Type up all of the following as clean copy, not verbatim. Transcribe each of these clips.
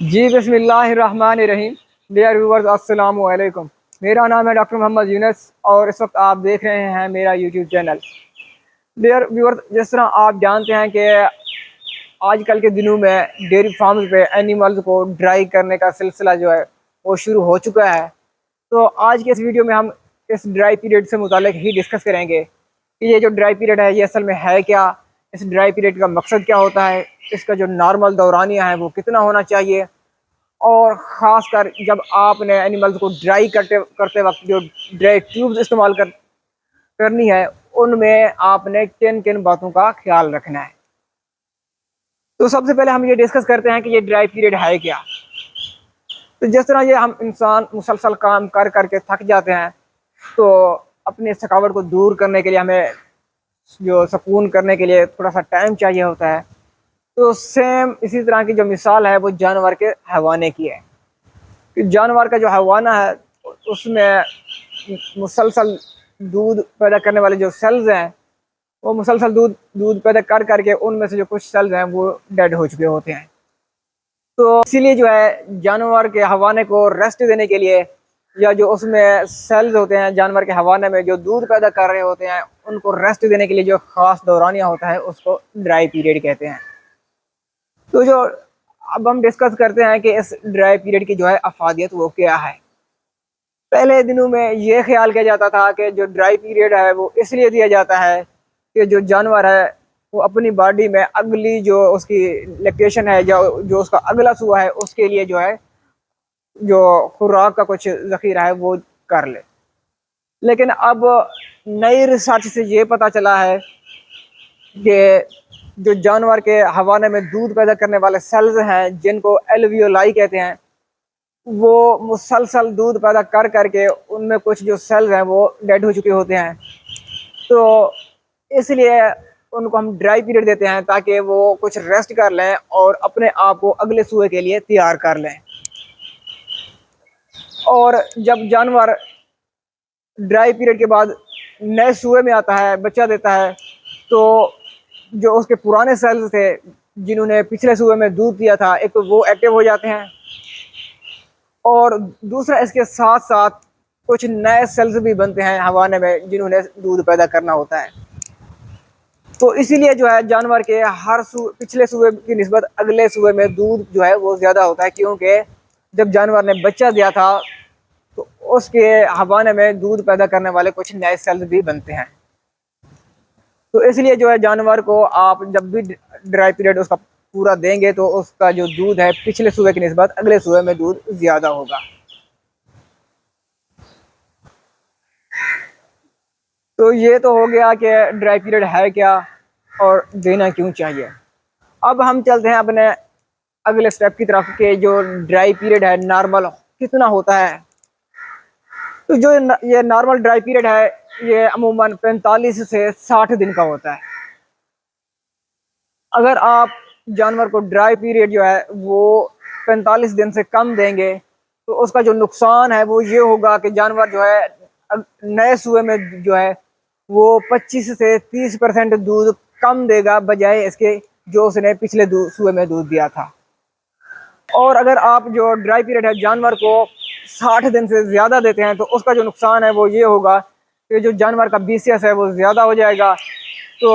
जी बिस्मिल्लाहिर्रहमानिर्रहीम। Dear viewers, अस्सलामु अलैकुम। मेरा नाम है डॉक्टर मोहम्मद यूनस और इस वक्त आप देख रहे हैं मेरा यूट्यूब चैनल। डियर व्यूवर्स, जिस तरह आप जानते हैं कि आजकल के दिनों में डेयरी फार्म्स पे एनिमल्स को ड्राई करने का सिलसिला जो है वो शुरू हो चुका है। तो आज के इस वीडियो में हम इस ड्राई पीरियड से मुतालिक ही डिस्कस करेंगे कि ये जो ड्राई पीरियड है ये असल में है क्या, इस ड्राई पीरियड का मकसद क्या होता है, इसका जो नॉर्मल दौरानिया है वो कितना होना चाहिए, और ख़ास कर जब आपने एनिमल्स को ड्राई करते करते वक्त जो ड्राई ट्यूब्स इस्तेमाल करनी है उनमें आपने किन किन बातों का ख्याल रखना है। तो सबसे पहले हम ये डिस्कस करते हैं कि ये ड्राई पीरियड है क्या। तो जिस तरह ये हम इंसान मुसलसल काम कर करके थक जाते हैं, तो अपनी थकावट को दूर करने के लिए हमें जो सुकून करने के लिए थोड़ा सा टाइम चाहिए होता है। तो सेम इसी तरह की जो मिसाल है वो जानवर के हैवाने की है कि जानवर का जो हैवाना है उसमें मुसलसल दूध पैदा करने वाले जो सेल्स हैं वो मुसलसल दूध दूध पैदा कर करके उनमें से जो कुछ सेल्स हैं वो डेड हो चुके होते हैं। तो इसीलिए जो है जानवर के हवाने को रेस्ट देने के लिए, या जो उसमें सेल्स होते हैं जानवर के हवाने में जो दूध पैदा कर रहे होते हैं उनको रेस्ट देने के लिए जो ख़ास दौरानिया होता है उसको ड्राई पीरियड कहते हैं। तो जो अब हम डिस्कस करते हैं कि इस ड्राई पीरियड की जो है अफादियत वो क्या है। पहले दिनों में ये ख्याल किया जाता था कि जो ड्राई पीरियड है वो इसलिए दिया जाता है कि जो जानवर है वो अपनी बॉडी में अगली जो उसकी लैक्टेशन है, जो उसका अगला सूआ है उसके लिए जो है जो खुराक का कुछ ज़ख़ीरा है वो कर ले। लेकिन अब नई रिसर्च से ये पता चला है कि जो जानवर के हवाने में दूध पैदा करने वाले सेल्स हैं जिनको एल्वियोलाई कहते हैं, वो मुसलसल दूध पैदा कर करके उनमें कुछ जो सेल्स हैं वो डेड हो चुके होते हैं। तो इसलिए उनको हम ड्राई पीरियड देते हैं ताकि वो कुछ रेस्ट कर लें और अपने आप को अगले सूए के लिए तैयार कर लें। और जब जानवर ड्राई पीरियड के बाद नए सूए में आता है, बच्चा देता है, तो जो उसके पुराने सेल्स थे जिन्होंने पिछले सूए में दूध दिया था, एक तो वो एक्टिव हो जाते हैं और दूसरा इसके साथ साथ कुछ नए सेल्स भी बनते हैं हवाने में जिन्होंने दूध पैदा करना होता है। तो इसीलिए जो है जानवर के हर पिछले सूए की निस्बत अगले सूए में दूध जो है वो ज़्यादा होता है, क्योंकि जब जानवर ने बच्चा दिया था तो उसके हवाने में दूध पैदा करने वाले कुछ नए सेल्स भी बनते हैं। तो इसलिए जो है जानवर को आप जब भी ड्राई पीरियड उसका पूरा देंगे तो उसका जो दूध है पिछले सूए की निस्बत अगले सूए में दूध ज़्यादा होगा। तो ये तो हो गया कि ड्राई पीरियड है क्या और देना क्यों चाहिए। अब हम चलते हैं अपने अगले स्टेप की तरफ के जो ड्राई पीरियड है नॉर्मल कितना होता है। तो जो ये नॉर्मल ड्राई पीरियड है ये अमूमन 45 से 60 दिन का होता है। अगर आप जानवर को ड्राई पीरियड जो है वो 45 दिन से कम देंगे तो उसका जो नुकसान है वो ये होगा कि जानवर जो है नए सूए में जो है वो 25 से 30% दूध कम देगा बजाय इसके जो उसने पिछले सूए में दूध दिया था। और अगर आप जो ड्राई पीरियड है जानवर को 60 दिन से ज़्यादा देते हैं तो उसका जो नुकसान है वो ये होगा कि जो जानवर का BCS है वो ज़्यादा हो जाएगा। तो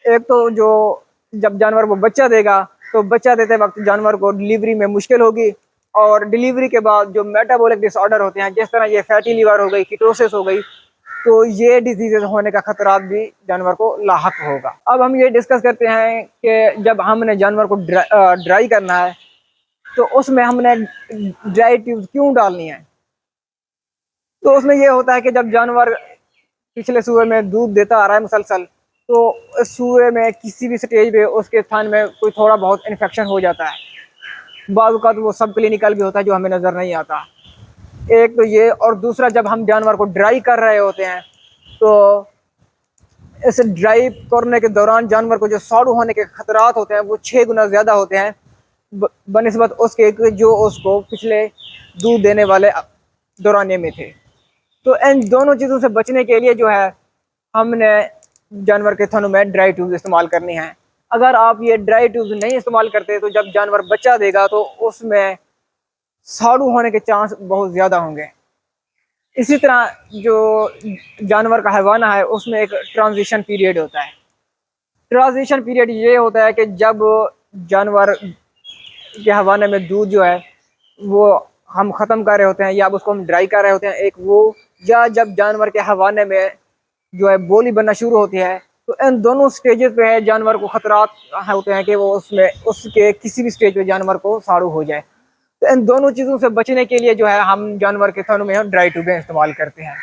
एक तो जो जब जानवर वो बच्चा देगा तो बच्चा देते वक्त जानवर को डिलीवरी में मुश्किल होगी, और डिलीवरी के बाद जो मेटाबॉलिक डिसऑर्डर होते हैं जिस तरह ये फैटी लीवर हो गई, कीटोसिस हो गई, तो ये डिजीज़ होने का खतरा भी जानवर को लाहक होगा। अब हम ये डिस्कस करते हैं कि जब हमने जानवर को ड्राई करना है तो उसमें हमने ड्राई ट्यूब क्यों डालनी है। तो उसमें ये होता है कि जब जानवर पिछले सूए में दूध देता आ रहा है मुसलसल, तो इस सूए में किसी भी स्टेज पे उसके थान में कोई थोड़ा बहुत इन्फेक्शन हो जाता है। बाज़ औक़ात वो सब क्लिनिकल भी होता है जो हमें नज़र नहीं आता। एक तो ये, और दूसरा जब हम जानवर को ड्राई कर रहे होते हैं तो इस ड्राई करने के दौरान जानवर को जो साड़ू होने के खतरात होते हैं वो 6 गुना ज़्यादा होते हैं बनिस्बत उसके जो उसको पिछले दूध देने वाले दौरानिए में थे। तो इन दोनों चीज़ों से बचने के लिए जो है हमने जानवर के थनों में ड्राई ट्यूब इस्तेमाल करनी है। अगर आप ये ड्राई ट्यूब्स नहीं इस्तेमाल करते तो जब जानवर बच्चा देगा तो उसमें साड़ू होने के चांस बहुत ज़्यादा होंगे। इसी तरह जो जानवर का हैवाना है उसमें एक ट्रांजिशन पीरियड होता है। ट्रांजिशन पीरियड ये होता है कि जब जानवर के हवाने में दूध जो है वो हम ख़त्म कर रहे होते हैं या उसको हम ड्राई कर रहे होते हैं, एक वो, या जब जानवर के हवाने में जो है बोली बनना शुरू होती है, तो इन दोनों स्टेजेस पे है जानवर को खतरात होते हैं कि वो उसमें उसके किसी भी स्टेज पे जानवर को साड़ू हो जाए। तो इन दोनों चीज़ों से बचने के लिए जो है हम जानवर के थनों में हम ड्राई ट्यूबें इस्तेमाल करते हैं।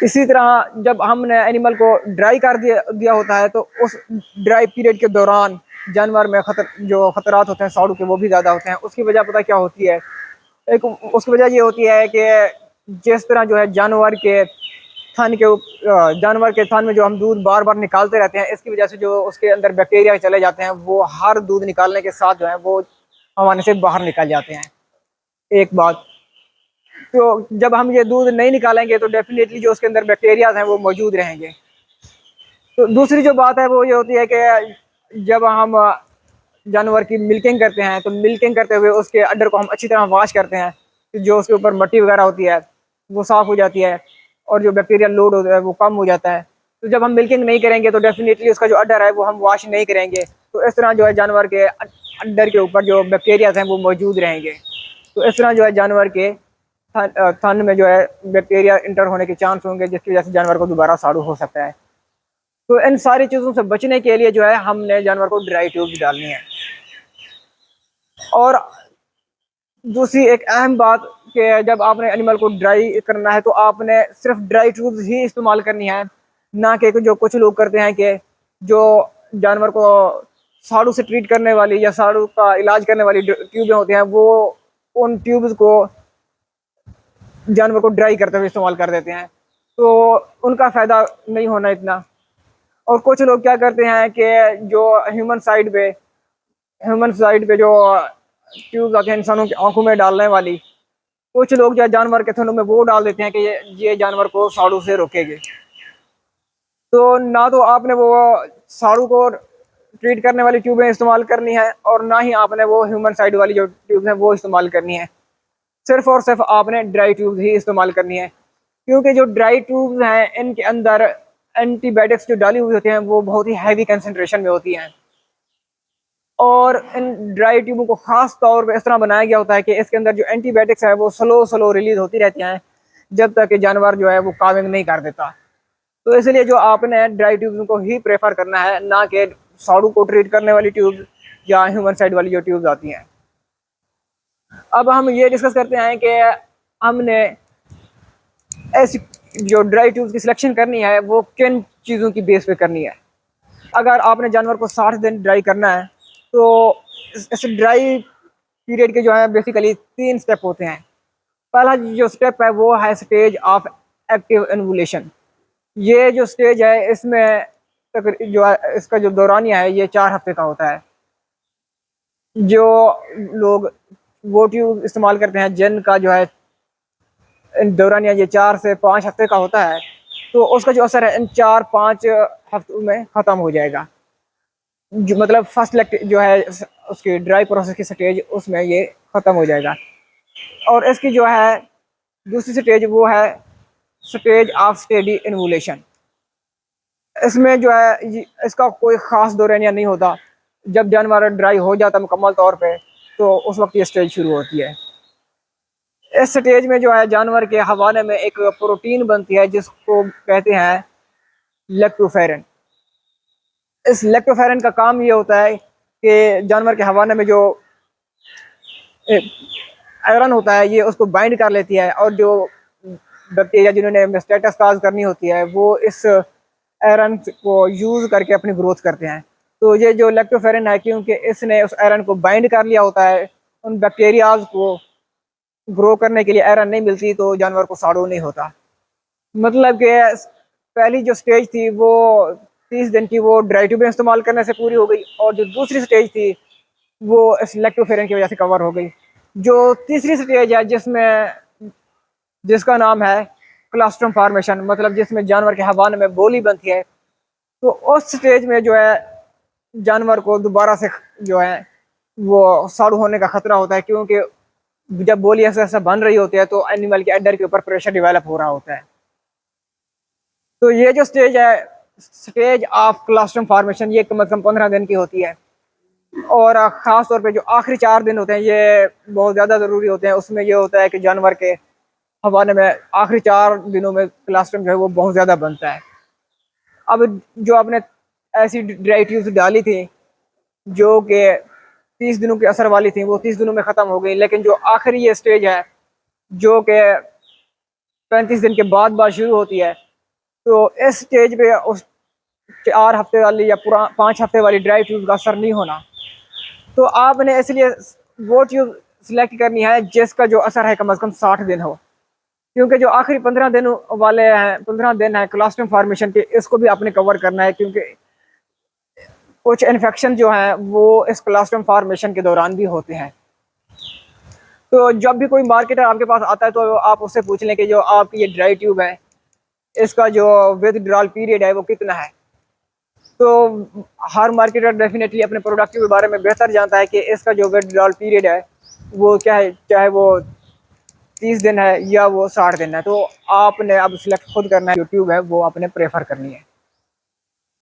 इसी तरह जब हमने एनिमल को ड्राई कर दिया होता है तो उस ड्राई पीरियड के दौरान जानवर में जो खतरात होते हैं साड़ू के वो भी ज़्यादा होते हैं। उसकी वजह पता क्या होती है? एक उसकी वजह ये होती है कि जिस तरह जो है जानवर के थन में जो हम दूध बार बार निकालते रहते हैं, इसकी वजह से जो उसके अंदर बैक्टीरिया चले जाते हैं वो हर दूध निकालने के साथ जो है वो हवाने से बाहर निकल जाते हैं। एक बात तो जब हम ये दूध नहीं निकालेंगे तो डेफिनेटली जो उसके अंदर बैक्टीरिया हैं वो मौजूद रहेंगे। तो दूसरी जो बात है वो ये होती है कि जब हम जानवर की मिल्किंग करते हैं तो मिल्किंग करते हुए उसके अड्डर को हम अच्छी तरह वॉश करते हैं, जो उसके ऊपर मट्टी वगैरह होती है वो साफ़ हो जाती है और जो बैक्टीरियल लोड होता है वो कम हो जाता है। तो जब हम मिल्किंग नहीं करेंगे तो डेफिनेटली उसका जो अड्डर है वो हम वॉश नहीं करेंगे, तो इस तरह जो है जानवर के अड्डर के ऊपर जो बैक्टीरिया हैं वो मौजूद रहेंगे। तो इस तरह जो है जानवर के थन में जो है बैक्टीरिया इंटर होने के चांस होंगे, जिसकी वजह से जानवर को दोबारा साड़ू हो सकता है। तो इन सारी चीज़ों से बचने के लिए जो है हमने जानवर को ड्राई ट्यूब्स डालनी है। और दूसरी एक अहम बात कि जब आपने एनिमल को ड्राई करना है तो आपने सिर्फ ड्राई ट्यूब्स ही इस्तेमाल करनी है, ना कि जो कुछ लोग करते हैं कि जो जानवर को साड़ू से ट्रीट करने वाली या साड़ू का इलाज करने वाली ट्यूबें होती हैं वो उन ट्यूब्स को जानवर को ड्राई करते हुए इस्तेमाल कर देते हैं, तो उनका फ़ायदा नहीं होना इतना। और कुछ लोग क्या करते हैं कि जो ह्यूमन साइड पे जो ट्यूब आते हैं इंसानों की आंखों में डालने वाली, कुछ लोग जो जानवर के थनों में वो डाल देते हैं कि ये जानवर को साड़ू से रोकेंगे। तो ना तो आपने वो साड़ू को ट्रीट करने वाली ट्यूबें इस्तेमाल करनी है और ना ही आपने वो ह्यूमन साइड वाली जो ट्यूब हैं वो इस्तेमाल करनी है। सिर्फ और सिर्फ आपने ड्राई ट्यूब्स ही इस्तेमाल करनी है, क्योंकि जो ड्राई ट्यूब्स हैं इनके अंदर एंटीबायोटिक्स जो डाली हुई होती हैं वो बहुत ही हैवी कंसंट्रेशन में होती हैं। और इन ड्राई ट्यूबों को ख़ास तौर पे इस तरह बनाया गया होता है कि इसके अंदर जो एंटीबायोटिक्स है वो स्लो स्लो रिलीज होती रहती हैं जब तक कि जानवर जो है वो काविंग नहीं कर देता। तो इसलिए जो आपने ड्राई ट्यूब्स को ही प्रेफर करना है, ना कि साड़ू को ट्रीट करने वाली ट्यूब या ह्यूमन साइड वाली जो ट्यूब्स आती हैं। अब हम ये डिस्कस करते हैं कि हमने ऐसी जो ड्राई ट्यूब्स की सिलेक्शन करनी है वो किन चीज़ों की बेस पे करनी है। अगर आपने जानवर को 60 दिन ड्राई करना है तो इस ड्राई पीरियड के जो है बेसिकली 3 स्टेप होते हैं। पहला जो स्टेप है वो है स्टेज ऑफ एक्टिव इन्वुलेशन। ये जो स्टेज है इसमें तक जो है इसका जो दौरानिया है ये 4 हफ्ते का होता है। जो लोग वो ट्यूब इस्तेमाल करते हैं जिनका जो है दौरानिया ये 4 से 5 हफ्ते का होता है, तो उसका जो असर है इन 4-5 हफ्तों में ख़त्म हो जाएगा। जो मतलब फर्स्ट जो है उसकी ड्राई प्रोसेस की स्टेज उसमें ये ख़त्म हो जाएगा। और इसकी जो है दूसरी स्टेज वो है स्टेज ऑफ स्टेडी इन्वुलेशन। इसमें जो है इसका कोई ख़ास दौरानिया नहीं होता। जब जानवर ड्राई हो जाता है मुकम्मल तौर पे तो उस वक्त ये स्टेज शुरू होती है। इस स्टेज में जो है जानवर के हवाने में एक प्रोटीन बनती है जिसको कहते हैं लेक्टोफेरिन। इस लेक्टोफेरिन का काम ये होता है कि जानवर के हवाने में जो आयरन होता है ये उसको बाइंड कर लेती है और जो बैक्टीरिया जिन्होंने मेटास्टाज करनी होती है वो इस आयरन को यूज़ करके अपनी ग्रोथ करते हैं। तो ये जो लेक्टोफेरिन है क्योंकि इसने उस आयरन को बाइंड कर लिया होता है, उन बैक्टीरियाज को ग्रो करने के लिए आयरन नहीं मिलती तो जानवर को साड़ू नहीं होता। मतलब कि पहली जो स्टेज थी वो 30 दिन की वो ड्राई ट्यूबें इस्तेमाल करने से पूरी हो गई और जो दूसरी स्टेज थी वो इस लेक्टोफेरिन की वजह से कवर हो गई। जो तीसरी स्टेज है जिसका नाम है क्लास्ट्रम फॉर्मेशन, मतलब जिसमें जानवर के हवाने में बोली बनती है, तो उस स्टेज में जो है जानवर को दोबारा से जो है वो साड़ू होने का खतरा होता है, क्योंकि जब बोली ऐसा ऐसा बन रही होती है तो एनिमल के एडर के ऊपर प्रेशर डेवलप हो रहा होता है। तो ये जो स्टेज है, स्टेज ऑफ क्लास्ट्रम फॉर्मेशन, ये कम से कम 15 दिन की होती है। और ख़ास तौर पे जो आखिरी 4 दिन होते हैं ये बहुत ज़्यादा ज़रूरी होते हैं। उसमें ये होता है कि जानवर के हवाले में आखिरी 4 दिनों में क्लास्ट्रम जो है वो बहुत ज़्यादा बनता है। अब जो आपने ऐसी ड्राई ट्यूब्स डाली थी जो कि 30 दिनों के असर वाली थी, वो 30 दिनों में ख़त्म हो गई, लेकिन जो आखिरी ये स्टेज है जो कि 35 दिन के बाद बात शुरू होती है, तो इस स्टेज पे उस 4 हफ्ते वाली या पूरा 5 हफ्ते वाली ड्राई ट्यूब का असर नहीं होना। तो आपने इसलिए वो ट्यूब सिलेक्ट करनी है जिसका जो असर है कम से कम 60 दिन हो, क्योंकि जो आखिरी 15 दिन वाले हैं, 15 दिन है क्लास्ट्रम फॉर्मेशन के, इसको भी आपने कवर करना है, क्योंकि कुछ इन्फेक्शन जो हैं वो इस क्लास्ट्रम फॉर्मेशन के दौरान भी होते हैं। तो जब भी कोई मार्केटर आपके पास आता है तो आप उससे पूछ लें कि जो आपकी ये ड्राई ट्यूब है इसका जो विथड्रॉल पीरियड है वो कितना है। तो हर मार्केटर डेफिनेटली अपने प्रोडक्ट के बारे में बेहतर जानता है कि इसका जो विथड्रॉल पीरियड है वो क्या है, चाहे वो 30 दिन है या वो 60 दिन है। तो आपने अब सिलेक्ट खुद करना है, जो ट्यूब है वो आपने प्रेफर करनी है।